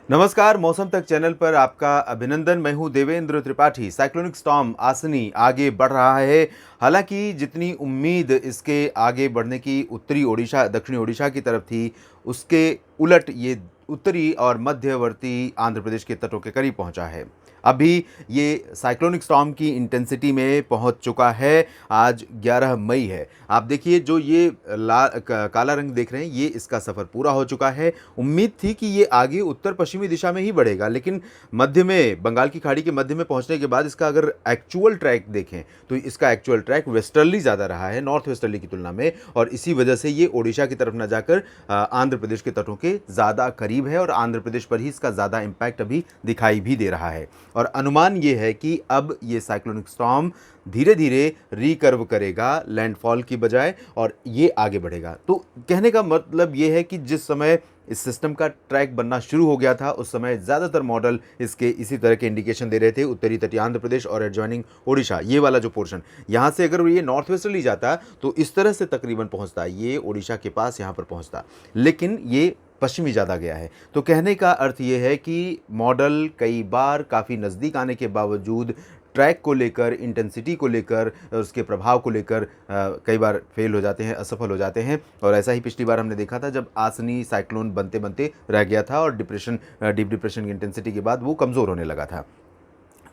नमस्कार, मौसम तक चैनल पर आपका अभिनंदन। मैं हूं देवेंद्र त्रिपाठी। साइक्लोनिक स्टॉर्म आसनी आगे बढ़ रहा है। हालांकि जितनी उम्मीद इसके आगे बढ़ने की उत्तरी ओडिशा, दक्षिणी ओडिशा की तरफ थी, उसके उलट ये उत्तरी और मध्यवर्ती आंध्र प्रदेश के तटों के करीब पहुंचा है। अभी ये साइक्लोनिक स्टॉर्म की इंटेंसिटी में पहुंच चुका है। आज 11 मई है। आप देखिए, जो ये काला रंग देख रहे हैं, ये इसका सफ़र पूरा हो चुका है। उम्मीद थी कि ये आगे उत्तर पश्चिमी दिशा में ही बढ़ेगा, लेकिन मध्य में, बंगाल की खाड़ी के मध्य में पहुंचने के बाद इसका अगर एक्चुअल ट्रैक देखें तो इसका एक्चुअल ट्रैक वेस्टर्ली ज़्यादा रहा है, नॉर्थ वेस्टर्ली की तुलना में, और इसी वजह से ये ओडिशा की तरफ न जाकर आंध्र प्रदेश के तटों के ज़्यादा करीब है और आंध्र प्रदेश पर ही इसका ज़्यादा इम्पैक्ट अभी दिखाई भी दे रहा है। और अनुमान ये है कि अब ये साइक्लोनिक स्टॉर्म धीरे धीरे रिकर्व करेगा लैंडफॉल की बजाय और ये आगे बढ़ेगा। तो कहने का मतलब ये है कि जिस समय इस सिस्टम का ट्रैक बनना शुरू हो गया था, उस समय ज़्यादातर मॉडल इसके इसी तरह के इंडिकेशन दे रहे थे। उत्तरी तटीय आंध्र प्रदेश और एडजॉइनिंग ओडिशा, ये वाला जो पोर्शन, यहाँ से अगर ये नॉर्थ वेस्टर्ली जाता तो इस तरह से तकरीबन पहुँचता, ये ओडिशा के पास यहाँ पर पहुँचता, लेकिन ये पश्चिमी ज़्यादा गया है। तो कहने का अर्थ ये है कि मॉडल कई बार काफ़ी नज़दीक आने के बावजूद ट्रैक को लेकर, इंटेंसिटी को लेकर, उसके प्रभाव को लेकर कई बार फेल हो जाते हैं, असफल हो जाते हैं। और ऐसा ही पिछली बार हमने देखा था जब आसनी साइक्लोन बनते बनते रह गया था और डीप डिप्रेशन की इंटेंसिटी के बाद वो कमज़ोर होने लगा था।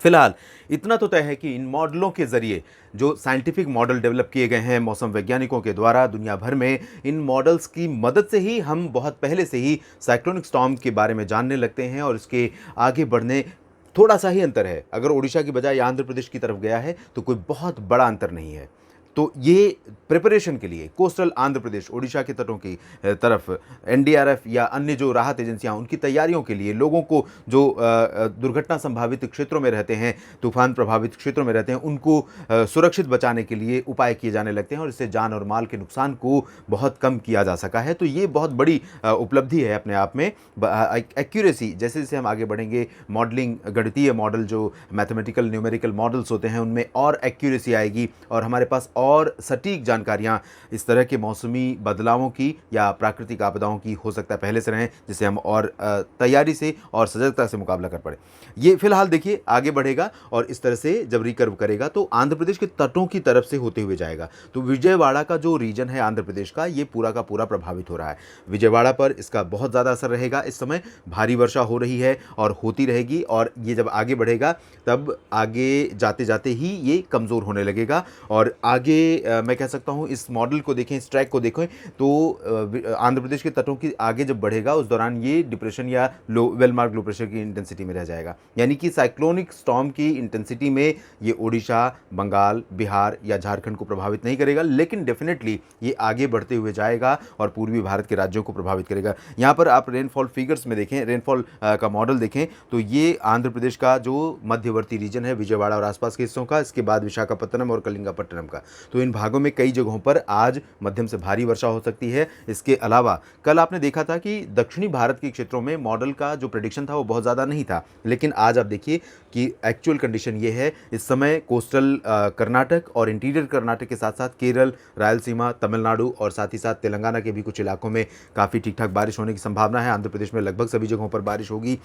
फिलहाल इतना तो तय है कि इन मॉडलों के ज़रिए, जो साइंटिफिक मॉडल डेवलप किए गए हैं मौसम वैज्ञानिकों के द्वारा दुनिया भर में, इन मॉडल्स की मदद से ही हम बहुत पहले से ही साइक्लोनिक स्टॉर्म के बारे में जानने लगते हैं और इसके आगे बढ़ने थोड़ा सा ही अंतर है। अगर ओडिशा की बजाय आंध्र प्रदेश की तरफ गया है तो कोई बहुत बड़ा अंतर नहीं है। तो ये प्रिपरेशन के लिए कोस्टल आंध्र प्रदेश, ओडिशा के तटों की तरफ एनडीआरएफ या अन्य जो राहत एजेंसियां, उनकी तैयारियों के लिए, लोगों को जो दुर्घटना संभावित क्षेत्रों में रहते हैं, तूफान प्रभावित क्षेत्रों में रहते हैं, उनको सुरक्षित बचाने के लिए उपाय किए जाने लगते हैं और इससे जान और माल के नुकसान को बहुत कम किया जा सका है। तो ये बहुत बड़ी उपलब्धि है अपने आप में। एक्यूरेसी, जैसे जैसे हम आगे बढ़ेंगे, मॉडलिंग, गणितीय मॉडल, जो मैथमेटिकल न्यूमेरिकल मॉडल्स होते हैं, उनमें और एक्यूरेसी आएगी और हमारे पास और सटीक जानकारियां इस तरह के मौसमी बदलावों की या प्राकृतिक आपदाओं की हो सकता है पहले से रहें, जिससे हम और तैयारी से और सजगता से मुकाबला कर पाए। ये फिलहाल देखिए आगे बढ़ेगा और इस तरह से जब रिकर्व करेगा तो आंध्र प्रदेश के तटों की तरफ से होते हुए जाएगा। तो विजयवाड़ा का जो रीजन है आंध्र प्रदेश का, ये पूरा का पूरा प्रभावित हो रहा है। विजयवाड़ा पर इसका बहुत ज़्यादा असर रहेगा। इस समय भारी वर्षा हो रही है और होती रहेगी और ये जब आगे बढ़ेगा तब आगे जाते जाते ही ये कमज़ोर होने लगेगा। और आगे मैं कह सकता हूँ, इस मॉडल को देखें, इस ट्रैक को देखें तो आंध्र प्रदेश के तटों की आगे जब बढ़ेगा उस दौरान ये डिप्रेशन या वेल मार्क लो प्रेशर की इंटेंसिटी में रह जाएगा। यानी कि साइक्लोनिक स्टॉर्म की इंटेंसिटी में ये ओडिशा, बंगाल, बिहार या झारखंड को प्रभावित नहीं करेगा, लेकिन डेफिनेटली ये आगे बढ़ते हुए जाएगा और पूर्वी भारत के राज्यों को प्रभावित करेगा। यहाँ पर आप रेनफॉल फिगर्स में देखें, रेनफॉल का मॉडल देखें तो ये आंध्र प्रदेश का जो मध्यवर्ती रीजन है, विजयवाड़ा और आसपास के हिस्सों का, इसके बाद विशाखापट्टनम और कलिंगापट्टनम का, तो इन भागों में कई जगहों पर आज मध्यम से भारी वर्षा हो सकती है। इसके अलावा कल आपने देखा था कि दक्षिणी भारत के क्षेत्रों में मॉडल का जो प्रेडिक्शन था वो बहुत ज़्यादा नहीं था, लेकिन आज आप देखिए कि एक्चुअल कंडीशन ये है। इस समय कोस्टल कर्नाटक और इंटीरियर कर्नाटक के साथ साथ केरल, रायलसीमा, तमिलनाडु और साथ ही साथ तेलंगाना के भी कुछ इलाकों में काफ़ी ठीक ठाक बारिश होने की संभावना है। आंध्र प्रदेश में लगभग सभी जगहों पर बारिश होगी।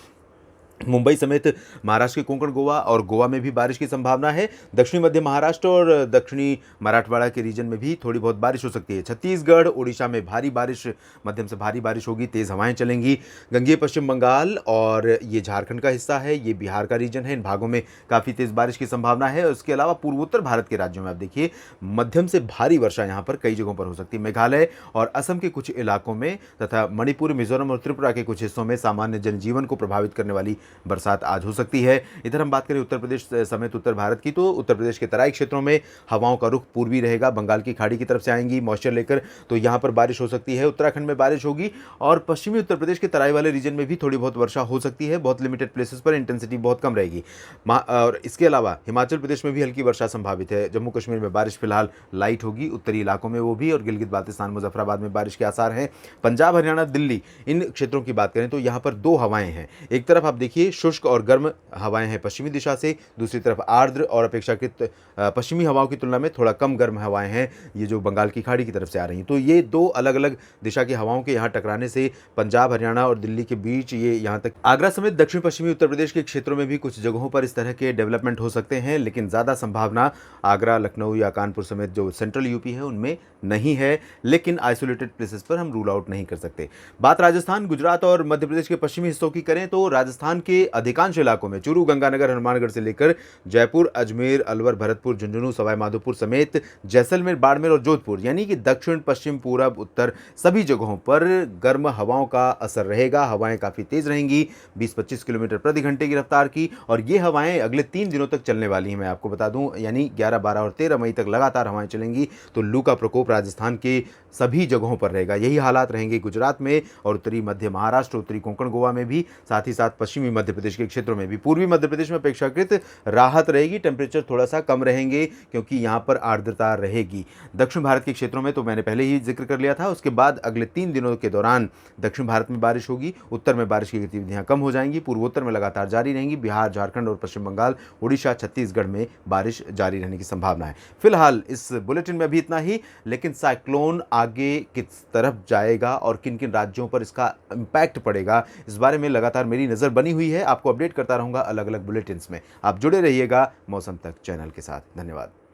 मुंबई समेत महाराष्ट्र के कोंकण, गोवा और गोवा में भी बारिश की संभावना है। दक्षिणी मध्य महाराष्ट्र और दक्षिणी मराठवाड़ा के रीजन में भी थोड़ी बहुत बारिश हो सकती है। छत्तीसगढ़, ओडिशा में भारी बारिश, मध्यम से भारी बारिश होगी, तेज़ हवाएं चलेंगी। गंगेय पश्चिम बंगाल और ये झारखंड का हिस्सा है, ये बिहार का रीजन है, इन भागों में काफ़ी तेज़ बारिश की संभावना है। उसके अलावा पूर्वोत्तर भारत के राज्यों में आप देखिए मध्यम से भारी वर्षा यहाँ पर कई जगहों पर हो सकती है। मेघालय और असम के कुछ इलाकों में तथा मणिपुर, मिजोरम और त्रिपुरा के कुछ हिस्सों में सामान्य जनजीवन को प्रभावित करने वाली बरसात आज हो सकती है। इधर हम बात करें उत्तर प्रदेश समेत उत्तर भारत की, तो उत्तर प्रदेश के तराई क्षेत्रों में हवाओं का रुख पूर्वी रहेगा, बंगाल की खाड़ी की तरफ से आएंगी मॉइस्चर लेकर, तो यहाँ पर बारिश हो सकती है। उत्तराखंड में बारिश होगी और पश्चिमी उत्तर प्रदेश के तराई वाले रीजन में भी थोड़ी बहुत वर्षा हो सकती है, बहुत लिमिटेड प्लेसेस पर, इंटेंसिटी बहुत कम रहेगी। और इसके अलावा हिमाचल प्रदेश में भी हल्की वर्षा संभावित है। जम्मू कश्मीर में बारिश फिलहाल लाइट होगी, उत्तरी इलाकों में वो भी, और गिलगित बाल्टिस्तान, मुजफ्फराबाद में बारिश के आसार हैं। पंजाब, हरियाणा, दिल्ली, इन क्षेत्रों की बात करें तो यहाँ पर दो हवाएं हैं। एक तरफ आप देखिए देखिए शुष्क और गर्म हवाएं हैं पश्चिमी दिशा से, दूसरी तरफ आर्द्र और अपेक्षाकृत पश्चिमी हवाओं की तुलना में थोड़ा कम गर्म हवाएं हैं ये जो बंगाल की खाड़ी की तरफ से आ रही हैं। तो ये दो अलग अलग दिशा की हवाओं के यहाँ टकराने से पंजाब, हरियाणा और दिल्ली के बीच ये यहाँ तक आगरा समेत दक्षिण पश्चिमी उत्तर प्रदेश के क्षेत्रों में भी कुछ जगहों पर इस तरह के डेवलपमेंट हो सकते हैं, लेकिन ज़्यादा संभावना आगरा, लखनऊ या कानपुर समेत जो सेंट्रल यूपी है उनमें नहीं है। लेकिन आइसोलेटेड प्लेसेस पर हम रूल आउट नहीं कर सकते। बात राजस्थान, गुजरात और मध्य प्रदेश के पश्चिमी हिस्सों की करें तो राजस्थान के अधिकांश इलाकों में चूरू, गंगानगर, हनुमानगढ़ से लेकर जयपुर, अजमेर, अलवर, भरतपुर, झुंझुनू, सवाई माधोपुर समेत जैसलमेर, बाड़मेर और जोधपुर यानी कि दक्षिण, पश्चिम, पूरब, उत्तर सभी जगहों पर गर्म हवाओं का असर रहेगा। हवाएं काफ़ी तेज रहेंगी, 20-25 किलोमीटर प्रति घंटे की रफ्तार की, और ये हवाएं अगले 3 दिनों तक चलने वाली हैं। मैं आपको बता दूं, यानी 11, 12 और 13 मई तक लगातार हवाएं चलेंगी। तो लू का प्रकोप राजस्थान के सभी जगहों पर रहेगा। यही हालात रहेंगे गुजरात में और उत्तरी मध्य महाराष्ट्र, उत्तरी कोंकण गोवा में भी, साथ ही साथ पश्चिमी मध्य प्रदेश के क्षेत्रों में भी। पूर्वी मध्य प्रदेश में अपेक्षाकृत राहत रहेगी, टेम्परेचर थोड़ा सा कम रहेंगे क्योंकि यहाँ पर आर्द्रता रहेगी। दक्षिण भारत के क्षेत्रों में तो मैंने पहले ही जिक्र कर लिया था। उसके बाद अगले 3 दिनों के दौरान दक्षिण भारत में बारिश होगी, उत्तर में बारिश की गतिविधियां कम हो जाएंगी, पूर्वोत्तर में लगातार जारी रहेंगी, बिहार, झारखंड और पश्चिम बंगाल, उड़ीसा, छत्तीसगढ़ में बारिश जारी रहने की संभावना है। फिलहाल इस बुलेटिन में अभी इतना ही, लेकिन साइक्लोन आगे किस तरफ जाएगा और किन किन राज्यों पर इसका इम्पैक्ट पड़ेगा, इस बारे में लगातार मेरी नज़र बनी हुई है। आपको अपडेट करता रहूंगा अलग अलग बुलेटिन्स में। आप जुड़े रहिएगा मौसम तक चैनल के साथ। धन्यवाद।